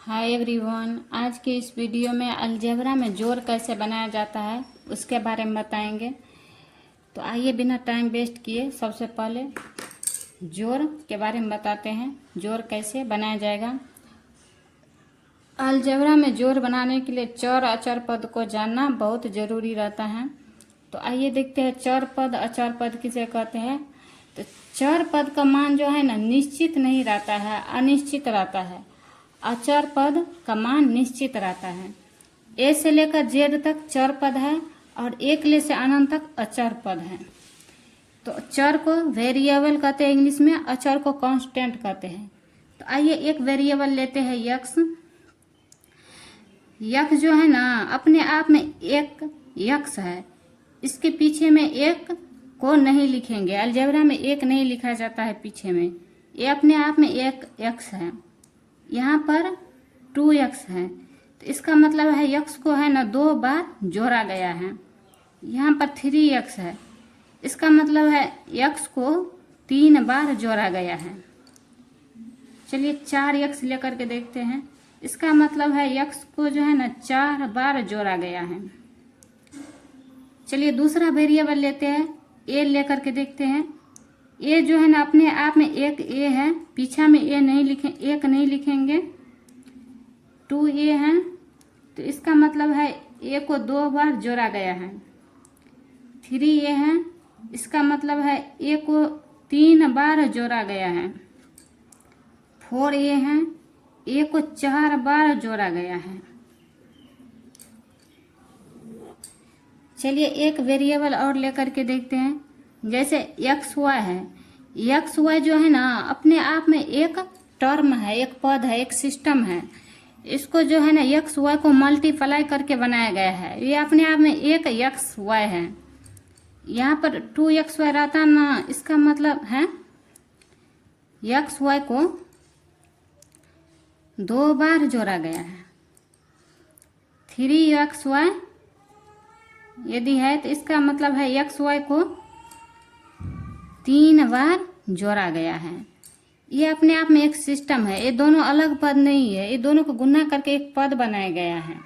Hi everyone, आज के इस वीडियो में अलजेब्रा में जोड़ कैसे बनाया जाता है उसके बारे में बताएंगे। तो आइए बिना टाइम वेस्ट किए सबसे पहले जोड़ के बारे में बताते हैं। जोड़ कैसे बनाया जाएगा। अलजेब्रा में जोड़ बनाने के लिए चर अचर पद को जानना बहुत ज़रूरी रहता है। तो आइए देखते हैं चर पद अचर पद किसे कहते हैं। तो चर पद का मान जो है ना निश्चित नहीं रहता है, अनिश्चित रहता है। अचर पद का मान निश्चित रहता है। ए से लेकर जेड तक चर पद है और एक ले से अनंत तक अचर पद है। तो चर को वेरिएबल कहते हैं इंग्लिश में, अचर को कांस्टेंट कहते हैं। तो आइए एक वेरिएबल लेते हैं यक्स। यक्स जो है ना अपने आप में एक यक्स है, इसके पीछे में एक को नहीं लिखेंगे। अलजेब्रा में एक नहीं लिखा जाता है पीछे में, ये अपने आप में एक यक्स है। यहाँ पर 2x है, तो इसका मतलब है यक्स को है ना 2 बार जोड़ा गया है। यहाँ पर 3x है, इसका मतलब है यक्स को 3 बार जोड़ा गया है। चलिए 4x लेकर के देखते हैं, इसका मतलब है यक्स को जो है ना 4 बार जोड़ा गया है। चलिए दूसरा वेरिएबल लेते हैं, a लेकर के देखते हैं। ए जो है ना अपने आप में एक ए है, पीछा में ए नहीं लिखे, एक नहीं लिखेंगे, 2a है। तो इसका मतलब है ए को 2 बार जोड़ा गया है। 3a है, इसका मतलब है ए को 3 बार जोड़ा गया है। 4a है, ए को 4 बार जोड़ा गया है। चलिए एक वेरिएबल और लेकर के देखते हैं, जैसे एक्स वाई है। एक्स वाई जो है ना अपने आप में एक टर्म है, एक पद है, एक सिस्टम है। इसको जो है ना एक्स वाई को मल्टीप्लाई करके बनाया गया है। ये अपने आप में एक एक्स वाई है। यहाँ पर 2xy रहता ना, इसका मतलब है एक्स वाई को 2 बार जोड़ा गया है। 3xy यदि है तो इसका मतलब है एक्स वाई को 3 बार जोड़ा गया है। ये अपने आप में एक सिस्टम है, ये दोनों अलग पद नहीं है, ये दोनों को गुना करके एक पद बनाया गया है।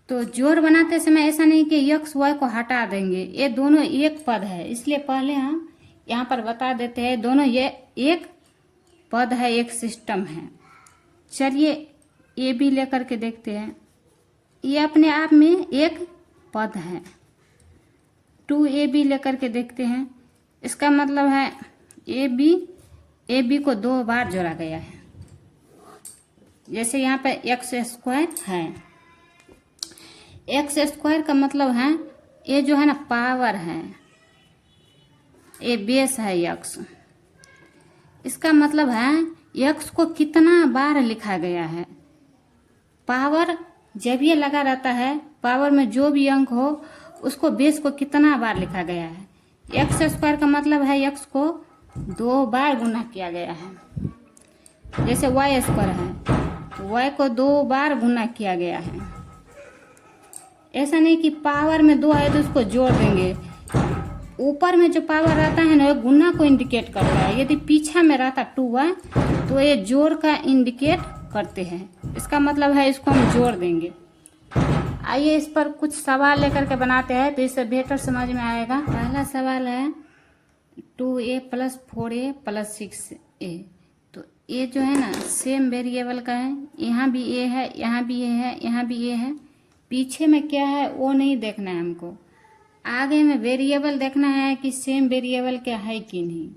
तो जोड़ बनाते समय ऐसा नहीं कि एक्स वाई को हटा देंगे, ये दोनों एक पद है। इसलिए पहले हम यहाँ पर बता देते हैं दोनों ये एक पद है, एक सिस्टम है। चलिए ए बी लेकर के देखते हैं, ये अपने आप में एक पद है। 2ab लेकर के देखते हैं, इसका मतलब है ए बी को 2 बार जोड़ा गया है। जैसे यहाँ पे एक्स स्क्वायर है, एक्स स्क्वायर का मतलब है ये जो है ना पावर है, ये बेस है यक्स। इसका मतलब है यक्स को कितना बार लिखा गया है। पावर जब ये लगा रहता है, पावर में जो भी अंक हो उसको बेस को कितना बार लिखा गया है। एक्स स्क्वायर का मतलब है एक्स को 2 बार गुना किया गया है। जैसे वाई स्क्वायर है, तो वाई को 2 बार गुना किया गया है। ऐसा नहीं कि पावर में 2 है तो उसको जोड़ देंगे। ऊपर में जो पावर रहता है ना वो गुना को इंडिकेट करता है। यदि पीछा में रहता 2y तो ये जोड़ का इंडिकेट करते हैं। इसका मतलब है इसको हम जोड़ देंगे। आइए इस पर कुछ सवाल लेकर के बनाते हैं तो इससे बेहतर समझ में आएगा। पहला सवाल है 2a + 4a + 6a। तो ये जो है ना सेम वेरिएबल का है, यहाँ भी a है, यहाँ भी a है, यहाँ भी a है। पीछे में क्या है वो नहीं देखना है हमको, आगे में वेरिएबल देखना है कि सेम वेरिएबल क्या है कि नहीं।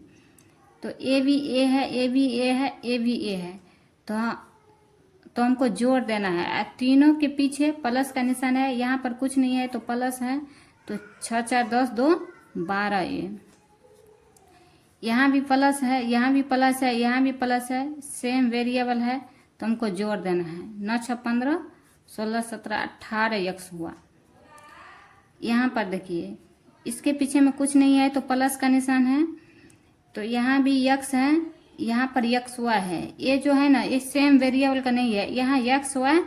तो a भी a है, a भी a है, a भी a है, तो हमको जोड़ देना है। तीनों के पीछे प्लस का निशान है, यहाँ पर कुछ नहीं है तो प्लस है। तो 6 4 10 2 12a। यहाँ भी प्लस है, यहाँ भी प्लस है, यहाँ भी प्लस है, सेम वेरिएबल है तो हमको जोड़ देना है। 9 6 15 16 17 18 एक्स हुआ। यहाँ पर देखिए इसके पीछे में कुछ नहीं है तो प्लस का निशान है, तो यहाँ भी एक्स है, यहाँ पर एक्स वाई है। ये जो है ना ये सेम वेरिएबल का नहीं है, यहाँ एक्स वाई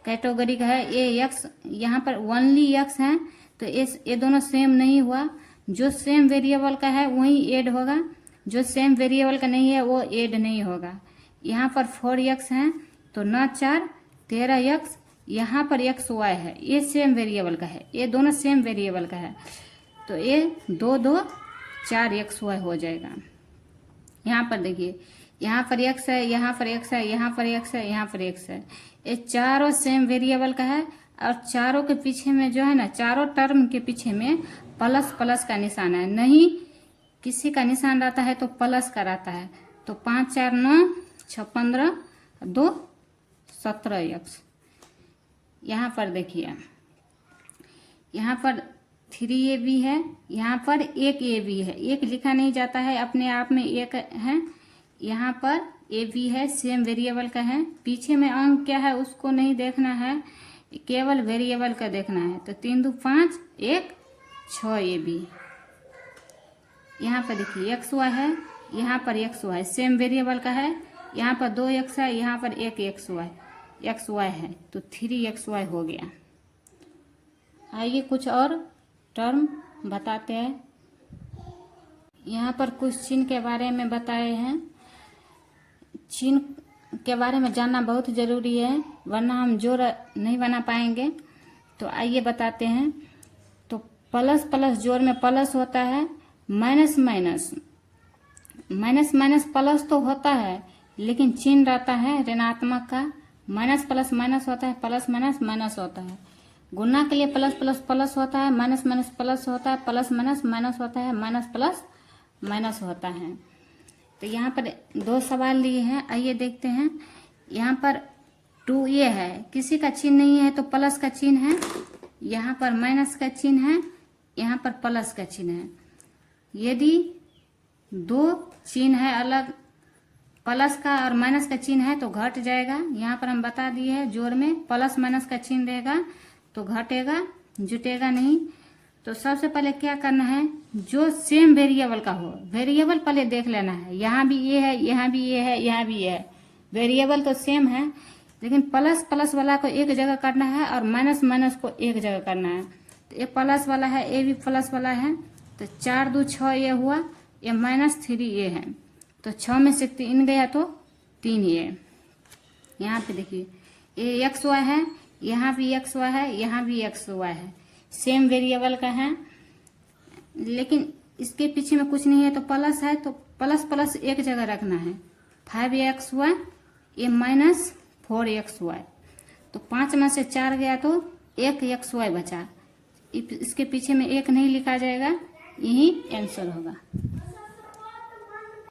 कैटेगरी का है, ये एक्स यहाँ पर ओनली एक्स है। तो ये दोनों सेम नहीं हुआ। जो सेम वेरिएबल का है वही ऐड होगा, जो सेम वेरिएबल का नहीं है वो ऐड नहीं होगा। यहाँ पर 4x है, तो 9 4 13 एक्स, यहाँ पर एक्स वाई है, ये सेम वेरिएबल का है, ये दोनों सेम वेरिएबल का है, तो ये 2 2 4 एक्स वाई हो जाएगा। यहाँ पर देखिए, यहाँ पर एक्स है, यहाँ पर एक्स है, यहाँ पर एक्स है, यहाँ पर एक्स है, ये चारों सेम वेरिएबल का है। और चारों के पीछे में जो है ना, चारों टर्म के पीछे में प्लस प्लस का निशान है, नहीं किसी का निशान रहता है तो प्लस का रहता है। तो 5 4 9 6 15 2 17 एक्स। यहाँ पर देखिए, यहाँ पर 3ab है, यहाँ पर 1ab है, एक लिखा नहीं जाता है, अपने आप में एक है। यहाँ पर ab है, सेम वेरिएबल का है, पीछे में अंक क्या है उसको नहीं देखना है, केवल वेरिएबल का देखना है। तो 3 2 5 1 6 ab। यहाँ पर देखिए एक्स वाई है, यहाँ पर एक्स वाई सेम वेरिएबल का है, यहाँ पर 2 एक्स है, यहाँ पर 1 एक्स वाई है, तो 3 एक्स वाई हो गया। आइए कुछ और टर्म बताते हैं। यहाँ पर कुछ चिन्ह के बारे में बताए हैं। चिन्ह के बारे में जानना बहुत ज़रूरी है, वरना हम जोड़ नहीं बना पाएंगे। तो आइए बताते हैं। तो प्लस प्लस जोड़ में प्लस होता है, minus minus minus minus plus तो होता है, लेकिन चिन्ह रहता है ऋणात्मक का। माइनस प्लस माइनस होता है, प्लस माइनस माइनस होता है। गुणा के लिए प्लस प्लस प्लस होता है, माइनस माइनस प्लस होता है, प्लस माइनस माइनस होता है, माइनस प्लस माइनस होता है। तो यहाँ पर 2 सवाल दिए हैं, आइए देखते हैं। यहाँ पर 2a है, किसी का चिन्ह नहीं है तो प्लस का चिन्ह है, यहाँ पर माइनस का चिन्ह है, यहाँ पर प्लस का चिन्ह है। यदि 2 चिन्ह है अलग, प्लस का और माइनस का चिन्ह है तो घट जाएगा। यहाँ पर हम बता दिए हैं, जोड़ में प्लस माइनस का चिन्ह रहेगा तो घटेगा, जुटेगा नहीं। तो सबसे पहले क्या करना है, जो सेम वेरिएबल का हो, वेरिएबल पहले देख लेना है। यहाँ भी ये है, यहाँ भी ये है, यहाँ भी ये है, वेरिएबल तो सेम है, लेकिन प्लस प्लस वाला को एक जगह करना है और माइनस माइनस को एक जगह करना है। तो ये प्लस वाला है, ये भी प्लस वाला है, तो 4 2 6 ये हुआ, ये -3 ये है, तो 6 में से 3 गया तो 3 ये। यहाँ पे देखिए ये एक्स वाई है, यहाँ भी एक्स वाई है, यहाँ भी एक्स वाई है, सेम वेरिएबल का है, लेकिन इसके पीछे में कुछ नहीं है तो प्लस है, तो प्लस प्लस एक जगह रखना है। 5x वाई, ये -4 एक्स वाई, तो 5 में से 4 गया तो 1 एक्स वाई बचा। इसके पीछे में 1 नहीं लिखा जाएगा, यही आंसर होगा।